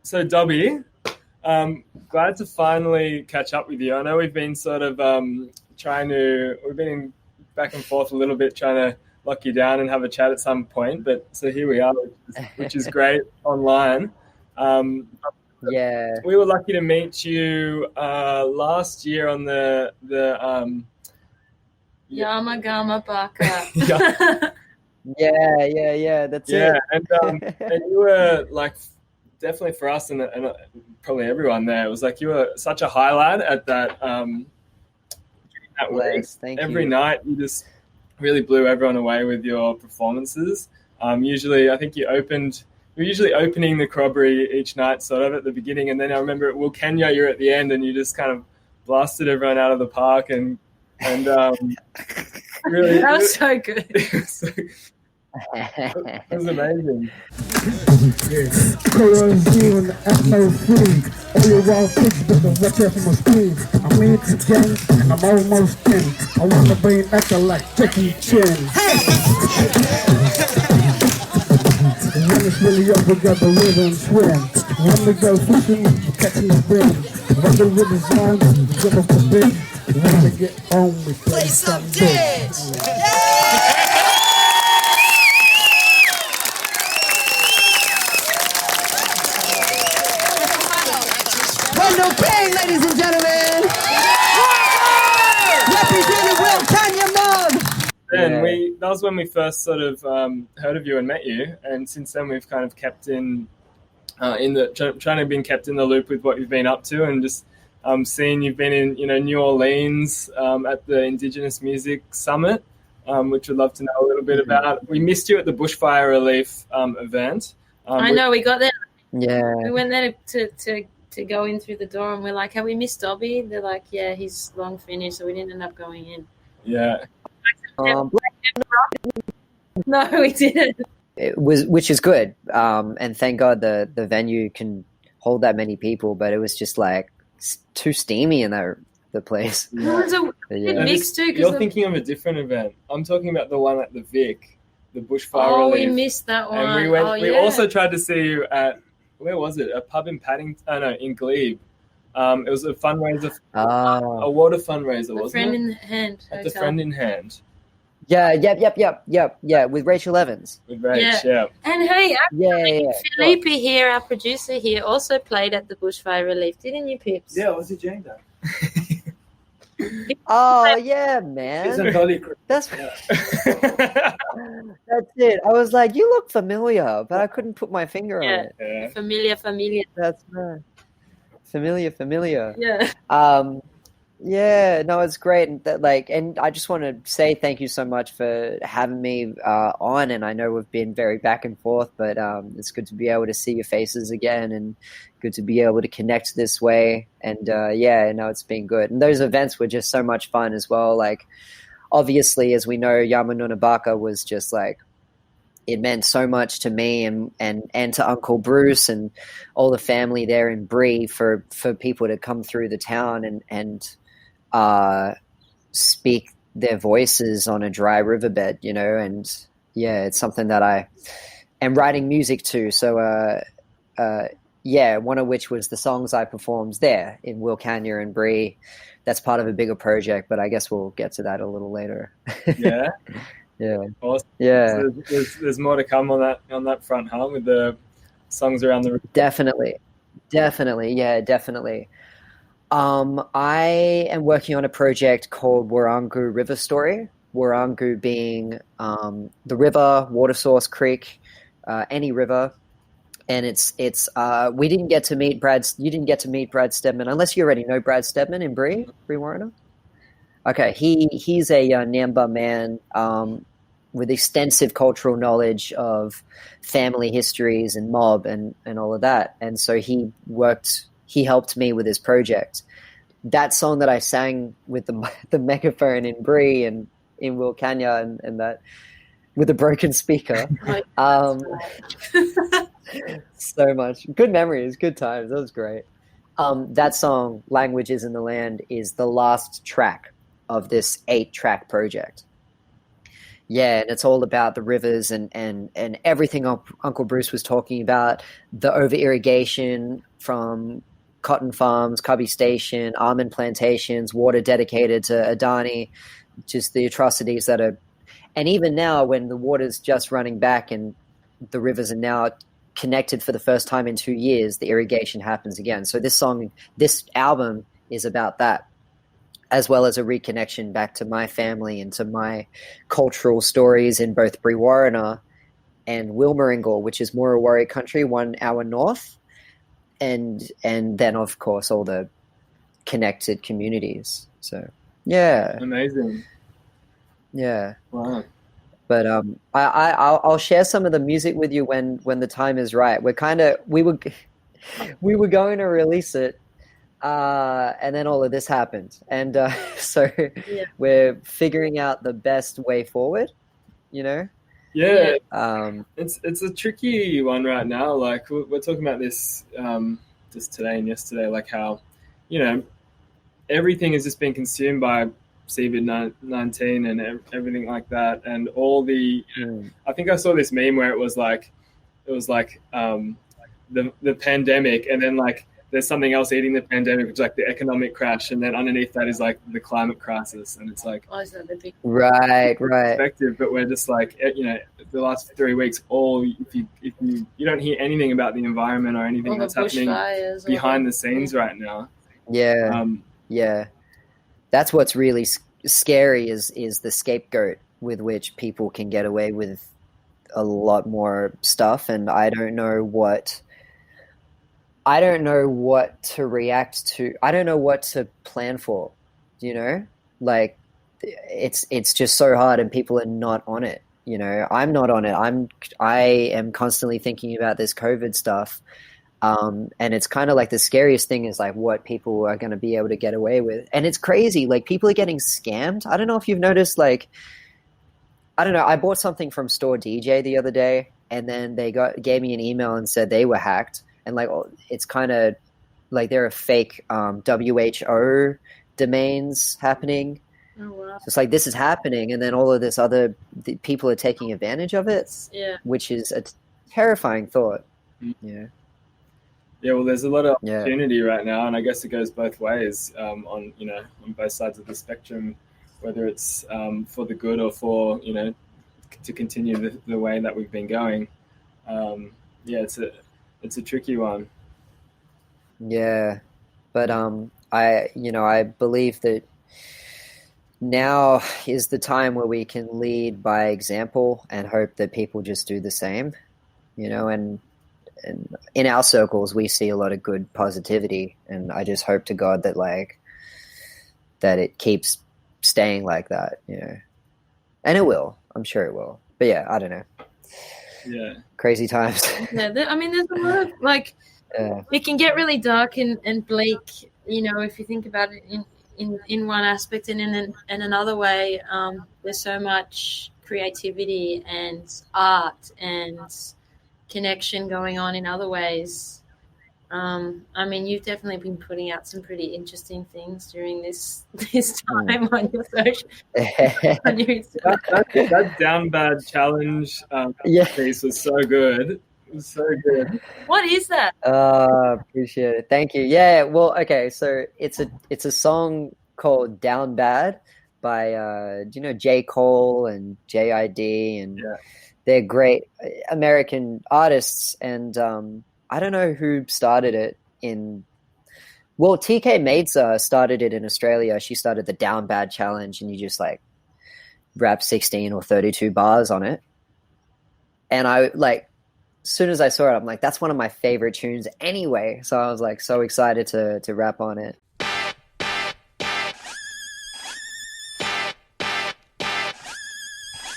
So Dobby, glad to finally catch up with you. I know we've been sort of we've been back and forth a little bit trying to lock you down and have a chat at some point, but so here we are, which is great online. Yeah. We were lucky to meet you last year on the Yaama Gama Baaka. Yeah, that's it. Yeah, and you were like definitely for us and probably everyone there. It was like you were such a highlight at that week. Thank Every you. night you just really blew everyone away with your performances. Usually, I think you're usually opening the Corroboree each night, sort of at the beginning, and then I remember at Wilcannia you're at the end, and you just kind of blasted everyone out of the park, and really that was so good. It was amazing. Corroboree on the FO3. All your wild pigs, but the watcher from a screen. I'm in it again, and I'm almost in. I wanna bring actor like Jackie Chan. When it's really up, we got the river and swim. When we go fishing, catching the brim. When the river's on, we jump off the bridge. When we get home, we play some dance. No pain, ladies and gentlemen. Representing Wilcannia Mob. And that was when we first sort of heard of you and met you, and since then we've kind of kept trying to be kept in the loop with what you've been up to, and just seeing you've been in New Orleans at the Indigenous Music Summit, which we'd love to know a little bit about. We missed you at the Bushfire Relief event. I know, we got there. Yeah. We went there to go in through the door, and we're like, have we missed Dobby? They're like, yeah, he's long finished, so we didn't end up going in. Yeah. No, we didn't. Which is good. And thank God the venue can hold that many people, but it was just like too steamy in the place. It was a weird mix too. You're thinking of a different event. I'm talking about the one at the Vic, the Bushfire Relief. We missed that one. And we also tried to see you at, where was it? A pub in Paddington? Oh, no, in Glebe. It was a fundraiser, a water fundraiser, wasn't it? Friend in Hand. At the Friend in Hand. Yeah, yep. With Rachel Evans. With Rach, yeah. And hey, Felipe yeah. here, our producer here, also played at the Bushfire Relief, didn't you, Pips? Yeah, was it Jane? Oh yeah, man. That's it. I was like, you look familiar, but I couldn't put my finger on it. Yeah. Familiar. That's right. Familiar. Yeah. Yeah, no, it's great. And I just want to say thank you so much for having me on. And I know we've been very back and forth, but it's good to be able to see your faces again and good to be able to connect this way. And it's been good. And those events were just so much fun as well. Like, obviously, as we know, Yaama Ngunna Baaka was just like, it meant so much to me and to Uncle Bruce and all the family there in Bree for people to come through the town and speak their voices on a dry riverbed, and it's something that I am writing music to. So, one of which was the songs I performed there in Wilcannia and Bree. That's part of a bigger project, but I guess we'll get to that a little later. Yeah. Yeah. Awesome. Yeah. So there's more to come on that front, huh? With the songs around the Definitely. Yeah, definitely. I am working on a project called Warrangu River Story. Warrangu being the river, water source, creek, any river. And it's we didn't get to meet you didn't get to meet Brad Stedman, unless you already know Brad Stedman in Brewarrina. Okay, he's a Namba man with extensive cultural knowledge of family histories and mob and all of that. And so he helped me with his project. That song that I sang with the megaphone in Bree and in Wilcannia and that with a broken speaker. So much. Good memories, good times. That was great. That song, Languages in the Land, is the last track of this 8-track project. Yeah, and it's all about the rivers and everything Uncle Bruce was talking about, the over-irrigation from cotton farms, Cubby Station, almond plantations, water dedicated to Adani, just the atrocities that are... And even now, when the water's just running back and the rivers are now connected for the first time in 2 years, the irrigation happens again. So this album is about that, as well as a reconnection back to my family and to my cultural stories in both Brewarrina and Wilmaringal, which is Murrawarri country, 1 hour north, and then of course all the connected communities. So yeah, Amazing. Yeah. Wow. But I'll share some of the music with you when the time is right. We were going to release it, and then all of this happened, and so we're figuring out the best way forward. You know. Yeah. Um, It's a tricky one right now. Like we're talking about this just today and yesterday, like how, you know, everything has just been consumed by COVID-19 and everything like that, and all the. I think I saw this meme where it was like the pandemic, and then like there's something else eating the pandemic, which is like the economic crash, and then underneath that is like the climate crisis, and it's like is that the big right. perspective. But we're just like, you know, the last 3 weeks, if you don't hear anything about the environment or anything that's happening behind the scenes right now. Yeah. Yeah. That's what's really scary is the scapegoat with which people can get away with a lot more stuff, and I don't know what to react to. I don't know what to plan for, you know? Like it's just so hard, and people are not on it, you know? I'm not on it. I am constantly thinking about this COVID stuff. And it's kind of like the scariest thing is like what people are going to be able to get away with. And it's crazy. Like people are getting scammed. I don't know if you've noticed, like, I don't know. I bought something from Store DJ the other day, and then they gave me an email and said they were hacked. And like, it's kind of like there are fake WHO domains happening. Oh, wow. So it's like this is happening. And then all of this other people are taking advantage of it, which is a terrifying thought. Yeah. Yeah, well, there's a lot of opportunity right now, and I guess it goes both ways on both sides of the spectrum, whether it's for the good or for, you know, to continue the way that we've been going. It's a tricky one. Yeah, but I believe that now is the time where we can lead by example and hope that people just do the same, you know, and in our circles, we see a lot of good positivity, and I just hope to God that that it keeps staying like that, you know, and it will. I'm sure it will. But yeah, I don't know. Yeah, crazy times. Yeah, I mean, there's a lot of it can get really dark and bleak, you know, if you think about it in one aspect, and in another way, there's so much creativity and art and connection going on in other ways. I mean, you've definitely been putting out some pretty interesting things during this time on your social. On your that down bad challenge piece was so good. It was so good. What is that? Appreciate it. Thank you. Yeah. Well, okay. So it's a song called "Down Bad" by do you know J. Cole and JID, and they're great American artists, and I don't know who started it TK Maidsa started it in Australia. She started the Down Bad Challenge, and you just like rap 16 or 32 bars on it. And I as soon as I saw it, I'm like, that's one of my favorite tunes anyway. So I was like so excited to rap on it.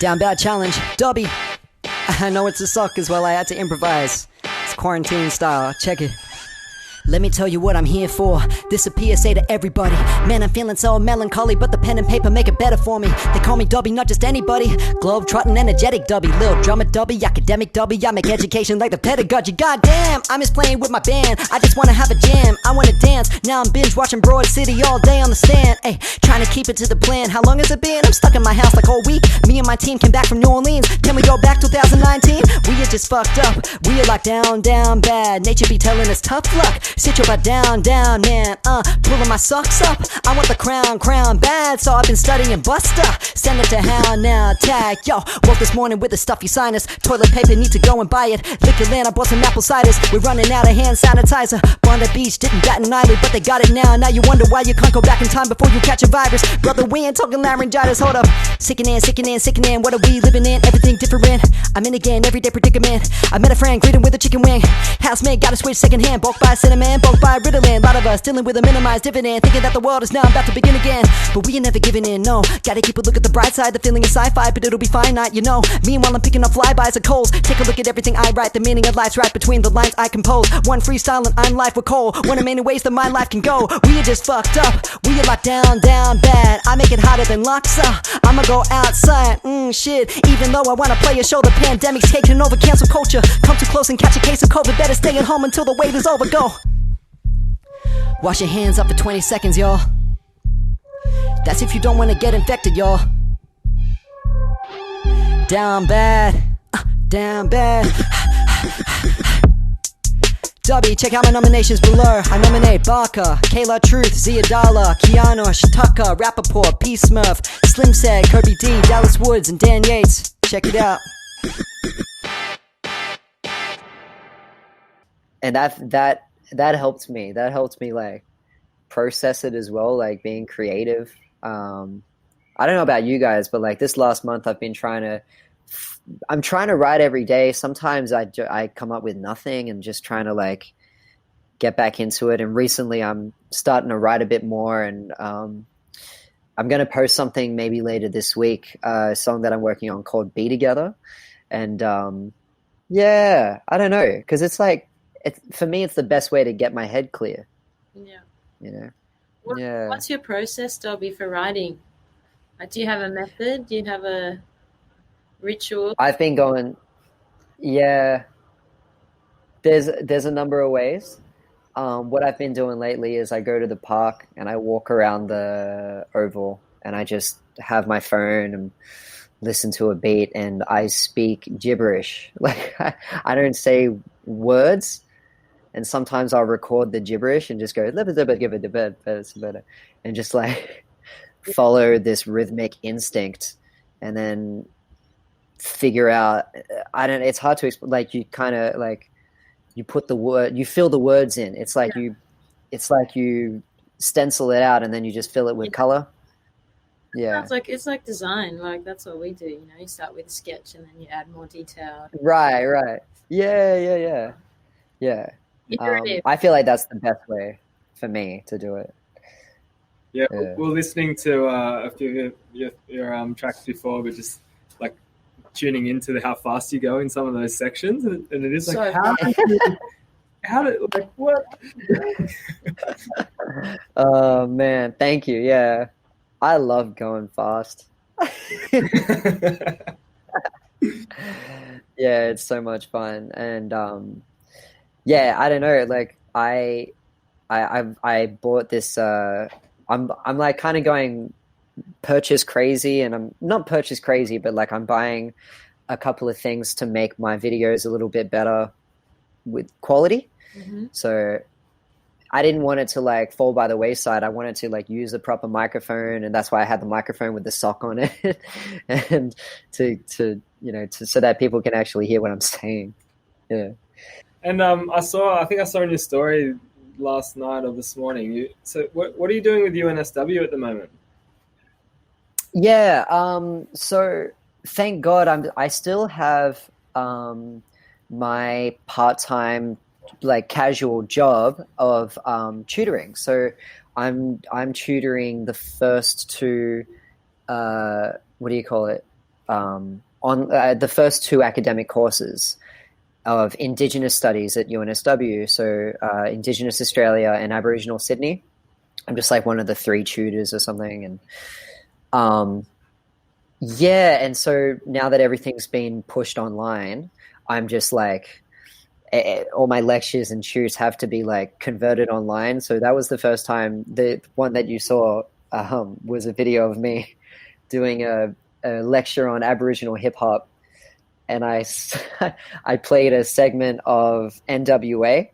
Down Bad Challenge, Dobby. I know it's a suck as well, I had to improvise. It's quarantine style, check it. Let me tell you what I'm here for. This a PSA to everybody. Man, I'm feeling so melancholy, but the pen and paper make it better for me. They call me Dobby, not just anybody. Globe-trotting, energetic Dobby. Lil drummer Dobby, academic Dobby. I make education like the pedagogy. Goddamn, I'm just playing with my band. I just wanna have a jam, I wanna dance. Now I'm binge watching Broad City all day on the stand. Ay, trying to keep it to the plan. How long has it been? I'm stuck in my house like all week. Me and my team came back from New Orleans. Can we go back 2019? We are just fucked up. We are like down bad. Nature be telling us tough luck. Sit your butt down, man, pulling my socks up. I want the crown bad, so I've been studying Buster. Send it to hell now, tag, yo. Woke this morning with a stuffy sinus. Toilet paper, need to go and buy it. Liquorland, I bought some apple ciders. We're running out of hand sanitizer. Bondi Beach didn't bat an eyelid, but they got it now. Now you wonder why you can't go back in time before you catch a virus. Brother, we ain't talking laryngitis, hold up. Sickening, what are we living in? Everything different. I'm in again, everyday predicament. I met a friend, greeting with a chicken wing. Housemate, got a switch second hand. Bulk by cinnamon, bulk by Ritalin. Lot of us dealing with a minimized dividend, thinking that the world is now about to begin again. But we ain't never giving in, no. Gotta keep a look at the bright side. The feeling is sci-fi, but it'll be fine, not, you know. Meanwhile, I'm picking up flybys of coals. Take a look at everything I write. The meaning of life's right between the lines I compose. One freestyle and I'm life with coal. One of many ways that my life can go. We are just fucked up. We are locked down bad. I make it hotter than Laksa. I'ma go outside, shit. Even though I wanna play a show, the pandemic's taking over cancel culture. Come too close and catch a case of COVID. Better stay at home until the wait is over. Go. Wash your hands up for 20 seconds, y'all. That's if you don't want to get infected, y'all. Down bad. Dobby, check out my nominations below. I nominate Baaka, Kayla Truth, Ziadala, Kianosh, Tucker, Rappaport, P Smurf, Slim Sag, Kirby D, Dallas Woods, and Dan Yates. Check it out. And that helped me. That helped me like process it as well, like being creative. I don't know about you guys, but like this last month I'm trying to write every day. Sometimes I come up with nothing and just trying to like get back into it. And recently I'm starting to write a bit more, and I'm going to post something maybe later this week, a song that I'm working on called Be Together. And yeah, I don't know, because it's like, for me, it's the best way to get my head clear. Yeah. You know? What's your process, Dobby, for writing? Like, do you have a method? Do you have a ritual? I've been going, yeah, there's a number of ways. What I've been doing lately is I go to the park and I walk around the oval and I just have my phone and listen to a beat and I speak gibberish. Like I don't say words, and sometimes I'll record the gibberish and just go and just like follow this rhythmic instinct and then figure out, it's hard to explain. Like you kind of like, you put the word, you fill the words in. It's like you stencil it out and then you just fill it with color. Yeah. It's like design. Like that's what we do. You know, you start with a sketch and then you add more detail. Right. Yeah. I feel like that's the best way for me to do it. Yeah. We're listening to a few of your tracks before, but just like tuning into how fast you go in some of those sections, and it is like like what? Oh man, thank you. Yeah, I love going fast. Yeah, it's so much fun, and yeah, I don't know. Like I bought this. I'm like kind of going purchase crazy, and I'm not purchase crazy, but like I'm buying a couple of things to make my videos a little bit better with quality. Mm-hmm. So I didn't want it to like fall by the wayside. I wanted to like use the proper microphone, and that's why I had the microphone with the sock on it, and to so that people can actually hear what I'm saying. Yeah. And I think I saw in your story last night or this morning. So what are you doing with UNSW at the moment? Yeah. So thank God I still have my part-time like casual job of tutoring. So I'm tutoring the first two on the first two academic courses. of Indigenous Studies at UNSW, so Indigenous Australia and Aboriginal Sydney. I'm just like one of the 3 tutors or something, and and so now that everything's been pushed online, I'm just like all my lectures and shoots have to be like converted online. So that was the first time. The one that you saw was a video of me doing a lecture on Aboriginal hip hop, and I played a segment of NWA,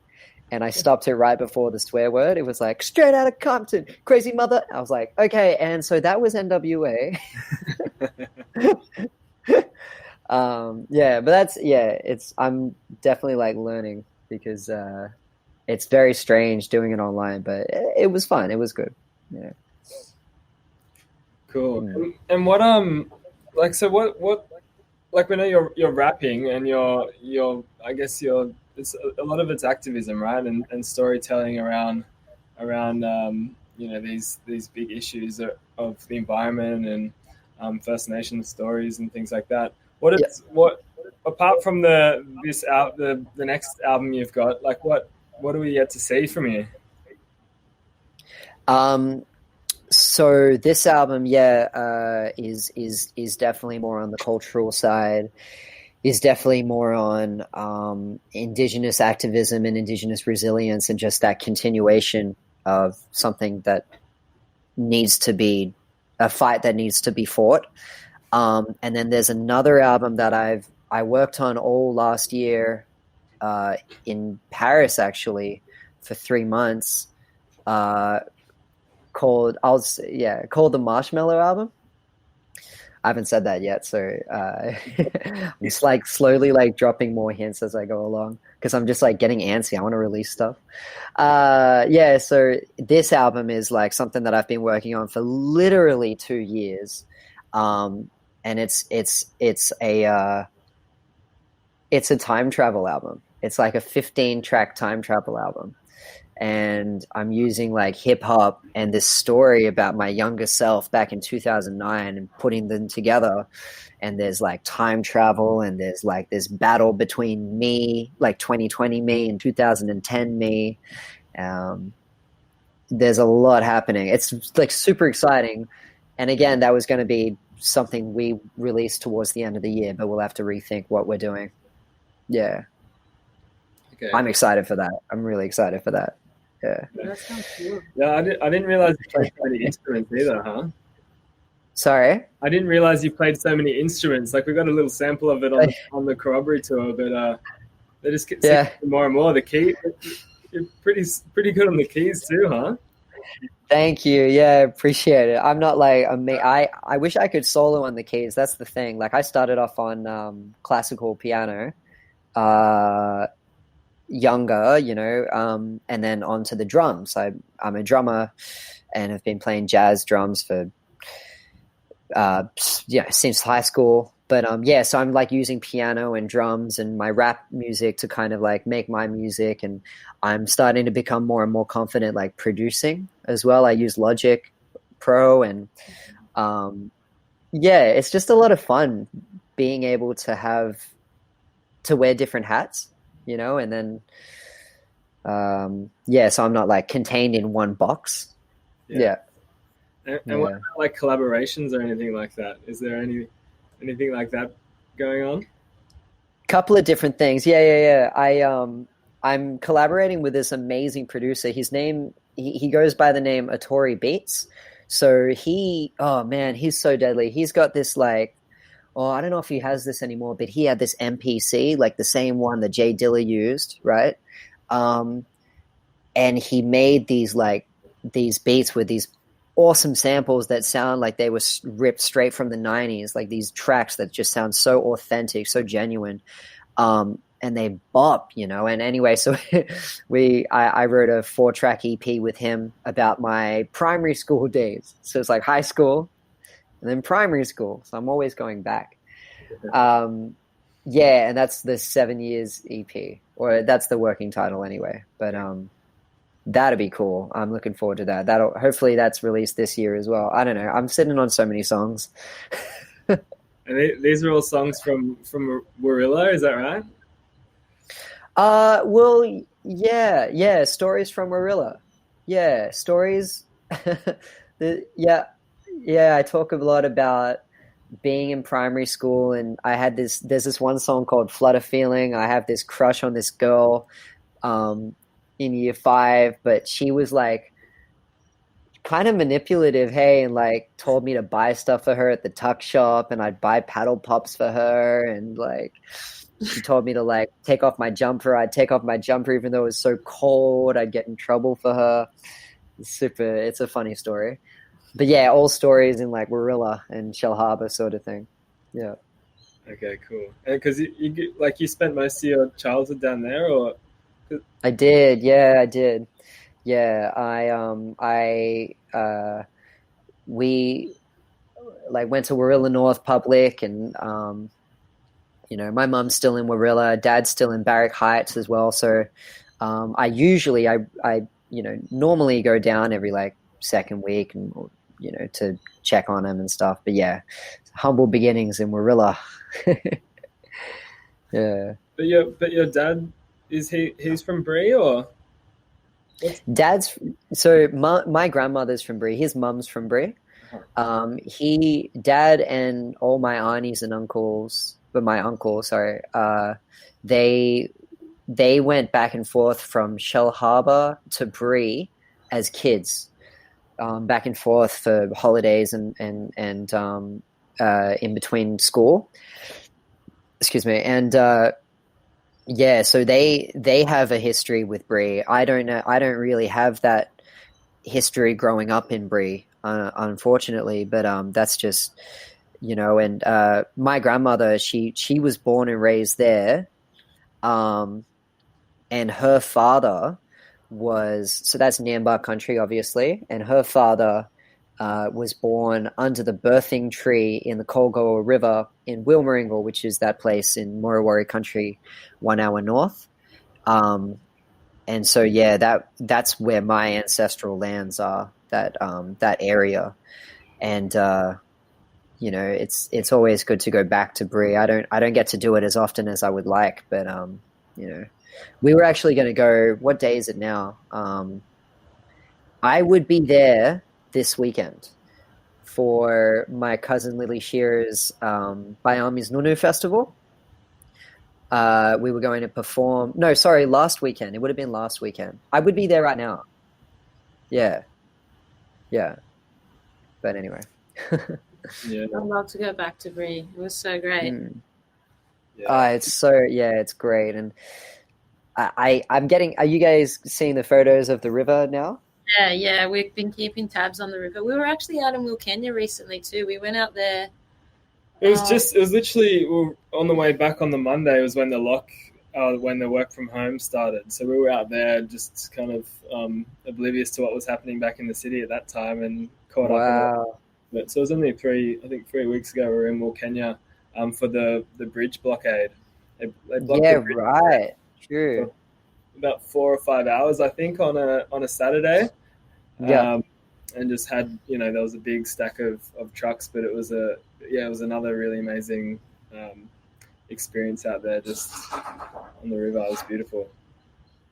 and I stopped it right before the swear word. It was like, straight out of Compton, crazy mother. I was like, okay, and so that was NWA. I'm definitely like learning, because it's very strange doing it online, but it was fun. It was good. Yeah. Cool. And what what like, we know you're rapping, and I guess it's a lot of it's activism, right? And storytelling around these big issues of the environment and First Nations stories and things like that. What apart from the next album you've got, like what are we yet to see from you? So this album, is definitely more on the cultural side, is definitely more on Indigenous activism and Indigenous resilience, and just that continuation of something that needs to be a fight that needs to be fought. And then there's another album that I worked on all last year in Paris, actually, for 3 months, called the Marshmallow Album. I haven't said that yet, so I'm just like slowly like dropping more hints as I go along, because I'm just like getting antsy. I want to release stuff. So this album is like something that I've been working on for literally 2 years, and it's a time travel album. It's like a 15-track time travel album. And I'm using like hip hop and this story about my younger self back in 2009 and putting them together. And there's like time travel, and there's like this battle between me, like 2020 me and 2010 me. There's a lot happening. It's like super exciting. And again, that was going to be something we released towards the end of the year, but we'll have to rethink what we're doing. Yeah. Okay. I'm excited for that. I'm really excited for that. Yeah. That sounds cool. Yeah, I didn't realize you played so many instruments either, huh? Sorry? I didn't realize you played so many instruments. Like, we got a little sample of it on the Corroboree tour, but they just keep more and more. The key, you're pretty good on the keys too, huh? Thank you. Yeah, appreciate it. I'm not like I wish I could solo on the keys. That's the thing. Like, I started off on classical piano, younger, and then onto the drums. I'm a drummer and have been playing jazz drums for since high school. But so I'm like using piano and drums and my rap music to kind of like make my music, and I'm starting to become more and more confident like producing as well. I use Logic Pro, and it's just a lot of fun being able to wear different hats, and then so I'm not like contained in one box. And what about like collaborations or anything like that? Is there anything like that going on? Couple of different things. I'm collaborating with this amazing producer. His name, he goes by the name Atori Beats. So he's so deadly. He's got this like, I don't know if he has this anymore, but he had this MPC, like the same one that Jay Dilla used, right? And he made these beats with these awesome samples that sound like they were ripped straight from the 90s, like these tracks that just sound so authentic, so genuine. And they bop, and anyway, so I wrote a 4-track EP with him about my primary school days. So it's like high school and then primary school. So I'm always going back. And that's the 7 years EP, or that's the working title anyway. But that'd be cool. I'm looking forward to that. Hopefully that's released this year as well. I don't know. I'm sitting on so many songs. And these are all songs from Warilla, is that right? Well, yeah, stories from Warilla. Yeah, stories. Yeah, I talk a lot about being in primary school, and there's this one song called Flutter Feeling. I have this crush on this girl in year 5, but she was like kind of manipulative, hey, and like told me to buy stuff for her at the tuck shop, and I'd buy paddle pops for her, and like she told me to like take off my jumper. I'd take off my jumper even though it was so cold. I'd get in trouble for her. It's a funny story. But yeah, all stories in like Warilla and Shell Harbour sort of thing. Yeah. Okay, cool. And because you spent most of your childhood down there, or? I did. Yeah, I did. Yeah, we like went to Warilla North Public, and my mum's still in Warilla, dad's still in Barrack Heights as well. So I normally go down every like second week, and to check on him and stuff. But yeah, humble beginnings in Warilla. Yeah. But your dad, he's from Bree, or? My grandmother's from Bree. His mum's from Bree. Dad and all my aunties and uncles, but my uncle, sorry, they went back and forth from Shell Harbour to Bree as kids, back and forth for holidays and in between school. Excuse me, and. Yeah, so they have a history with Bree. I don't know. I don't really have that history growing up in Bree, unfortunately. But that's just, And my grandmother, she was born and raised there, and her father so that's Nambar country, obviously, and her father was born under the birthing tree in the Corroboree River in Wilmeringal, which is that place in Murrawarri country, 1 hour north. And so, yeah, that's where my ancestral lands are, that area. And, it's always good to go back to Bree. I don't get to do it as often as I would like, but, we were actually going to go, what day is it now? I would be there this weekend for my cousin Lily Shearer's Bayami's Ngunna festival. We were going to perform. No, sorry, last weekend. It would have been last weekend. I would be there right now. Yeah. But anyway. Yeah. I'd love to go back to Bree. It was so great. Yeah. It's great. And I'm getting. Are you guys seeing the photos of the river now? Yeah, we've been keeping tabs on the river. We were actually out in Wilkenya recently too. We went out there. It was literally on the way back on the Monday was when when the work from home started. So we were out there just kind of oblivious to what was happening back in the city at that time, and caught up. Wow. So it was only 3 weeks ago we were in Wilkenya for the bridge blockade. They blocked the bridge right. True. About 4 or 5 hours, I think, on a Saturday. Yeah. And just had, there was a big stack of trucks, but it was another really amazing experience out there just on the river. It was beautiful.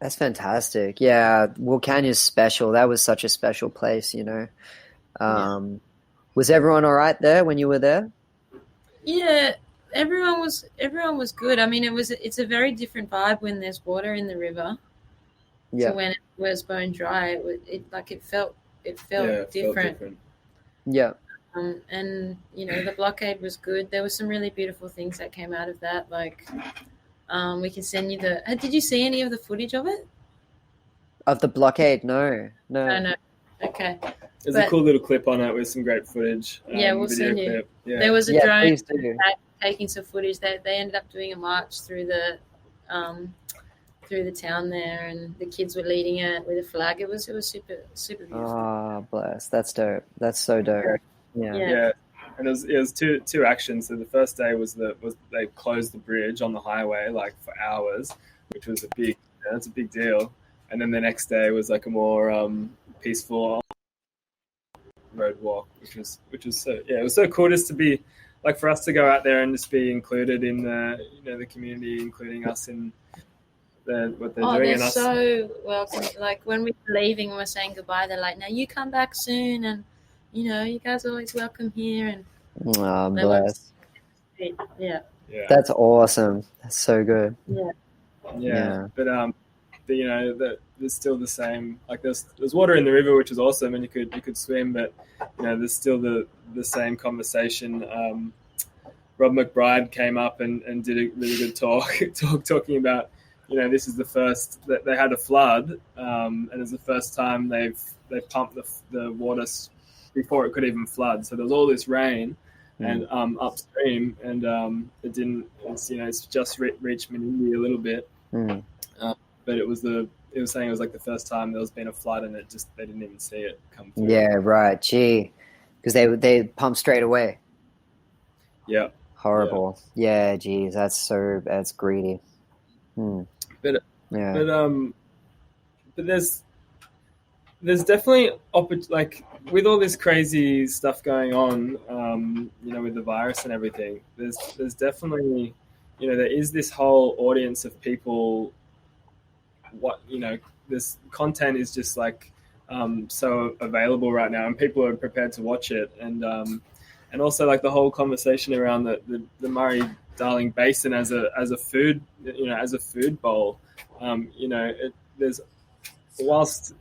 That's fantastic. Yeah, Wilkenya's special. That was such a special place, Was everyone all right there when you were there? Yeah, everyone was good. I mean, it's a very different vibe when there's water in the river. Yeah. So when it was bone dry, it felt different. Yeah. And the blockade was good. There were some really beautiful things that came out of that. Like, we can send you did you see any of the footage of it? Of the blockade? No. No. Okay. There's a cool little clip on it with some great footage. We'll send you. Clip. Yeah. There was a drone taking some footage. They ended up doing a march through the town there, and the kids were leading it with a flag. It was super super beautiful. Oh, bless. That's dope. That's so dope. Yeah. And it was two actions. So the first day was they closed the bridge on the highway like for hours, which was that's a big deal. And then the next day was like a more peaceful road walk, which was so it was so cool just to be like for us to go out there and just be included in the the community, including us in what they're doing. They're And us, so welcome. Like when we were leaving and we're saying goodbye, they're like, "Now you come back soon, and you guys are always welcome here." And Oh, they were, bless. yeah, That's awesome. That's so good. yeah. But that there's still the same. Like there's water in the river, which is awesome, and you could swim, but there's still the same conversation. Rob McBride came up and did a really good talking about, this is the first that they had a flood, and it's the first time they've pumped the water before it could even flood. So there was all this rain and upstream, and it didn't. It's just reached Menindee a little bit, but it was saying it was like the first time there's been a flood, and they didn't even see it come through. Yeah, right. Gee, because they pumped straight away. Yeah. Horrible. Yeah, geez, that's greedy. But there's definitely like with all this crazy stuff going on, with the virus and everything. There's definitely, there is this whole audience of people. This content is just like so available right now, and people are prepared to watch it, and also like the whole conversation around the Murray Darling Basin as a food bowl. There's whilst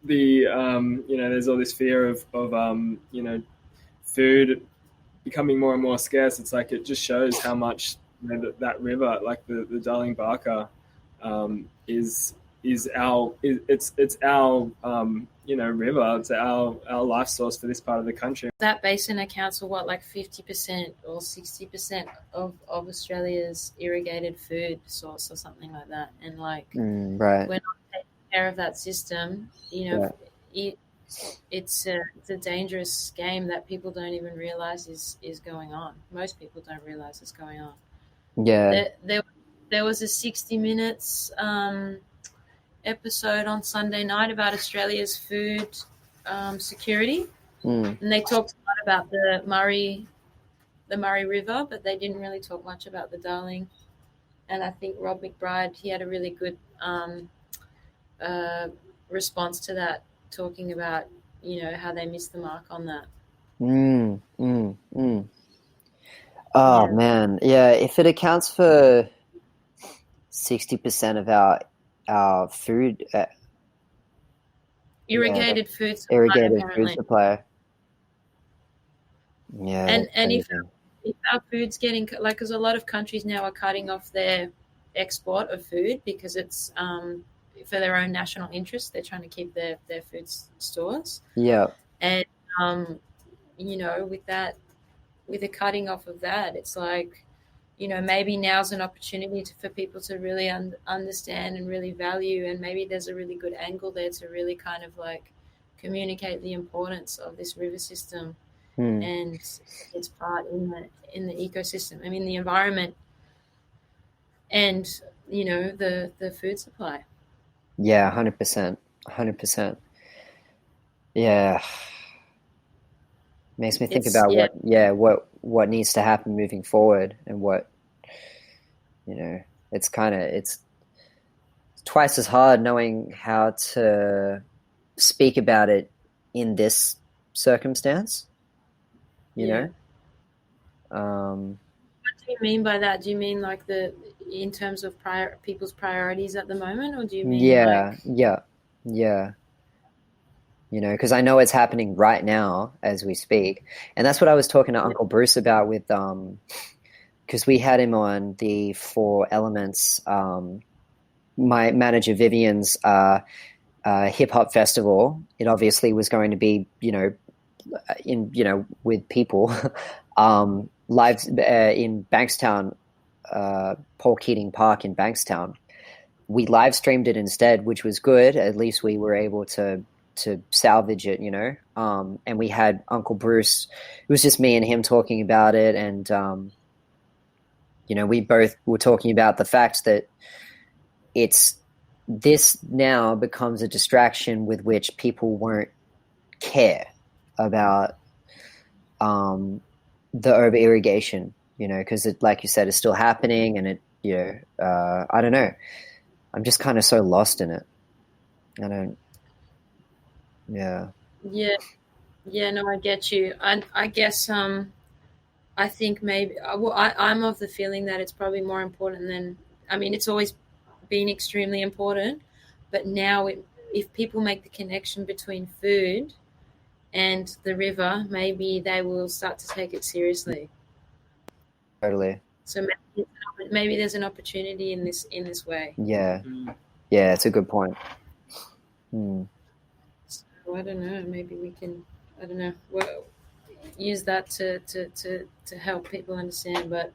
the there's all this fear of food becoming more and more scarce. It's like it just shows how much that river, like the Darling Baaka, is our river. It's our life source for this part of the country. That basin accounts for what, like 50% or 60% of Australia's irrigated food source or something like that. And like right. we're not taking care of that system, it's a dangerous game that people don't even realize is going on. Most people don't realize it's going on. Yeah. There was a 60 Minutes episode on Sunday night about Australia's food security, and they talked a lot about the Murray River, but they didn't really talk much about the Darling. And I think Rob McBride, he had a really good response to that, talking about how they missed the mark on that. Oh man, yeah. If it accounts for 60% of our food, irrigated food supply. Yeah, and if our food's getting because a lot of countries now are cutting off their export of food because it's for their own national interest. They're trying to keep their food stores. Yeah, and with the cutting off of that, it's like, maybe now's an opportunity for people to really understand and really value, and maybe there's a really good angle there to really kind of like communicate the importance of this river system and its part in the ecosystem. I mean, the environment and the food supply. Yeah, 100%. Yeah, makes me think about what needs to happen moving forward, and what it's twice as hard knowing how to speak about it in this circumstance. What do you mean by that? Do you mean like in terms of people's priorities at the moment, or do you mean because I know it's happening right now as we speak. And that's what I was talking to Uncle Bruce about with, because we had him on the 4 Elements, my manager Vivian's hip hop festival. It obviously was going to be, with people, live in Bankstown, Paul Keating Park in Bankstown. We live streamed it instead, which was good. At least we were able to salvage it, and we had Uncle Bruce. It was just me and him talking about it, and we both were talking about the fact that this now becomes a distraction with which people won't care about the over irrigation, because like you said, it's still happening, and I don't know. I'm just kind of so lost in it. I don't. Yeah. Yeah. No, I get you. I guess I think maybe I'm of the feeling that it's probably more important than. I mean, it's always been extremely important, but now if people make the connection between food and the river, maybe they will start to take it seriously. Totally. So maybe there's an opportunity in this way. Yeah. Yeah, it's a good point. So I don't know. Maybe we can. I don't know. Use that to help people understand. But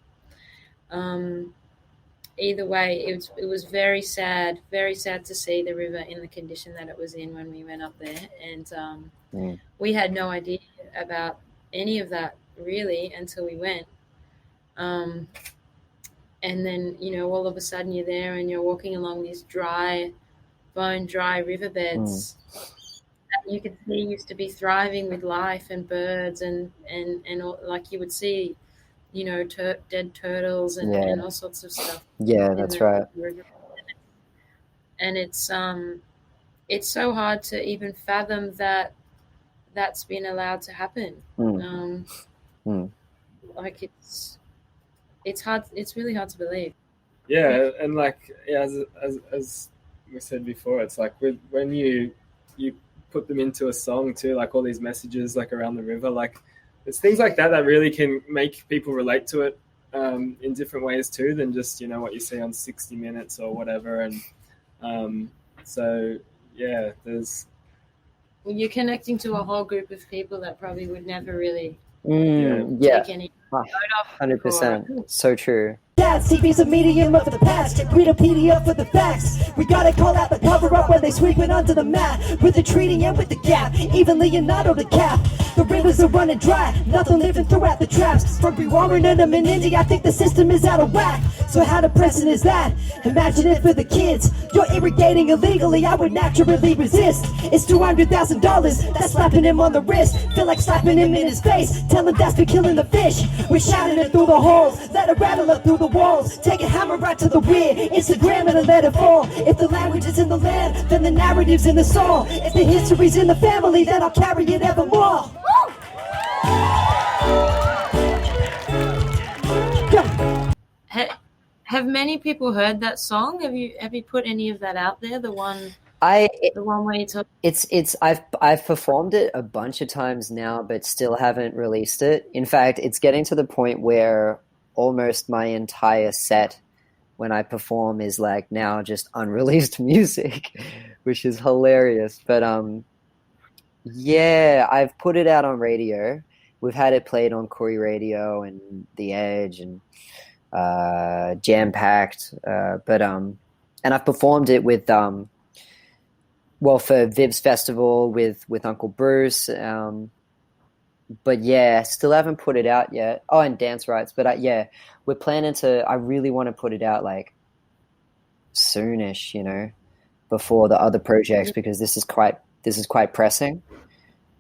either way, it was very sad to see the river in the condition that it was in when we went up there, and we had no idea about any of that really until we went. And then, all of a sudden you're there and you're walking along these bone-dry riverbeds that you could see used to be thriving with life and birds and all, like you would see, dead turtles and all sorts of stuff. Yeah, that's right. And it's so hard to even fathom that that's been allowed to happen. Like it's hard. It's really hard to believe. Yeah, and as we said before, it's like when you put them into a song too, like all these messages like around the river, like it's things like that really can make people relate to it in different ways too than just what you see on 60 Minutes or whatever. And so yeah, you're connecting to a whole group of people that probably would never really take any 100%. So true. TV's a medium of the past. Wikipedia for the facts. We gotta call out the cover up when they sweep it under the mat. With the treaty and with the gap, even Leonardo the cap. The rivers are running dry, nothing living throughout the traps. From Brewarrina to India, I think the system is out of whack. So how depressing is that? Imagine it for the kids. You're irrigating illegally, I would naturally resist. It's $200,000, that's slapping him on the wrist. Feel like slapping him in his face. Tell him that's for killing the fish. We're shouting it through the holes, let it rattle up through the walls. Take a hammer right to the rear, Instagram it and let it fall. If the language is in the land, then the narrative's in the soul. If the history's in the family, then I'll carry it evermore. Have many people heard that song? Have you put any of that out there? The one where you talk. I've performed it a bunch of times now, but still haven't released it. In fact, it's getting to the point where almost my entire set when I perform is like now just unreleased music, which is hilarious. But I've put it out on radio. We've had it played on Corroboree Radio and The Edge and Jam Packed. And I've performed it with for Vibs Festival with Uncle Bruce. But yeah, still haven't put it out yet. Oh, and Dance Rights. But we're planning to. I really want to put it out like soonish, before the other projects because this is quite pressing,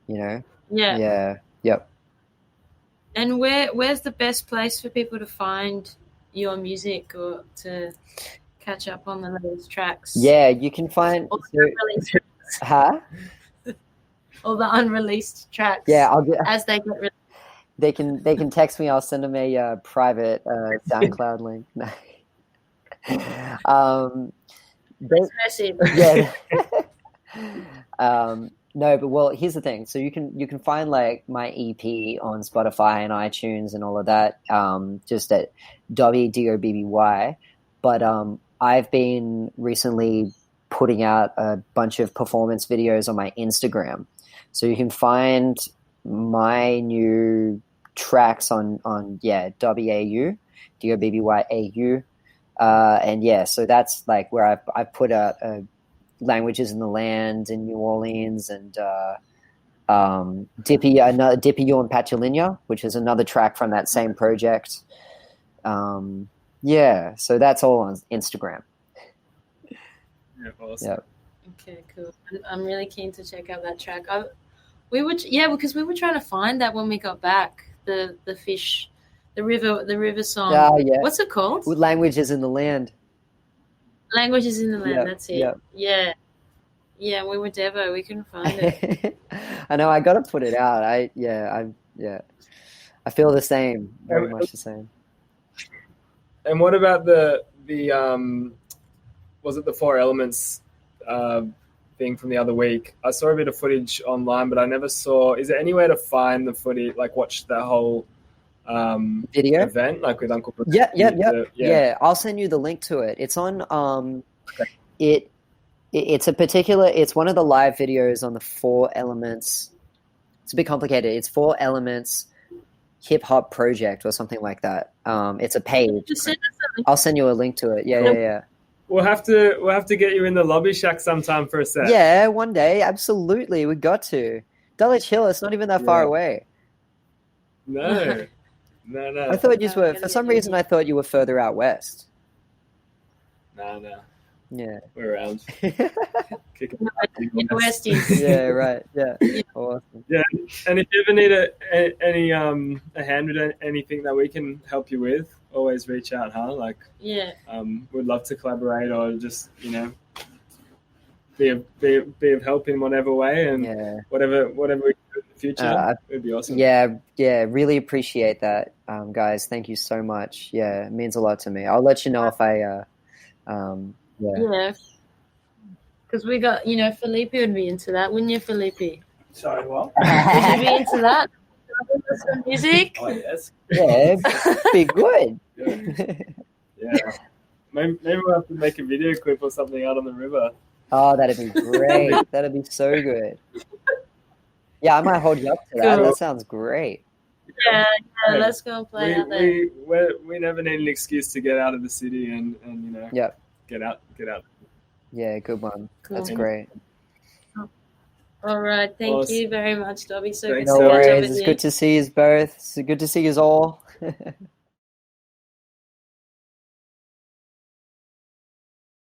Yeah. Yeah. Yep. And where's the best place for people to find your music or to catch up on the latest tracks? Yeah, you can find. All the unreleased tracks. Yeah, as they get released. They can text me. I'll send them a private SoundCloud link. Message. Yeah. No, but here's the thing. So you can find like my EP on Spotify and iTunes and all of that. Just at Dobby Dobby. But I've been recently putting out a bunch of performance videos on my Instagram. So you can find my new tracks on Dobby AU, DOBBY AU. And so that's like where I've put out Languages in the Land in New Orleans and Dippy You and Pachulinya, which is another track from that same project. So that's all on Instagram. Yeah, awesome. Yep. Okay, cool. I'm really keen to check out that track. Because we were trying to find that when we got back, the fish the river song. Yeah. What's it called? With languages in the land. Languages in the Land. Yeah, That's it. yeah. Yeah. We were Devo. We couldn't find it. I know. I got to put it out. I feel the same. Very much the same. And what about the was it the Four Elements thing from the other week? I saw a bit of footage online, but I never saw. Is there any way to find the footage, like watch the whole video event, like with Uncle Bruce? Yeah. I'll send you the link to it. It's on it's one of the live videos on the Four Elements. It's a bit complicated. It's Four Elements Hip Hop Project or something like that. It's a page. I'll send you a link to it. Yeah. We'll have to get you in the lobby shack sometime for a set. Yeah, one day, absolutely. We got to. Dulwich Hill. It's not even that far away. No. I thought you were. For some reason, I thought you were further out west. No. Yeah. We're around. Westies. Yeah, right. Yeah. Awesome. Yeah, and if you ever need a hand with anything that we can help you with, always reach out, huh? Like, we'd love to collaborate or just, be of help in whatever way, and whatever we can do in the future, it'd be awesome. Yeah, really appreciate that, guys. Thank you so much. Yeah, it means a lot to me. I'll let you know if I. Because we got, Felipe would be into that, wouldn't you, Felipe? Sorry, what? Would you be into that? Some music? Oh, yes. Yeah, be good. Yeah. Maybe we'll have to make a video clip or something out on the river. Oh, that'd be great. That'd be so good. Yeah, I might hold you up to that. Cool. That sounds great. Yeah, let's go and play out there. We never need an excuse to get out of the city and get out. Yeah, good one. Cool. That's great. All right, thank you very much, Dobby. So good no to worries. catch up with It's you. good to see you both. It's good to see you all.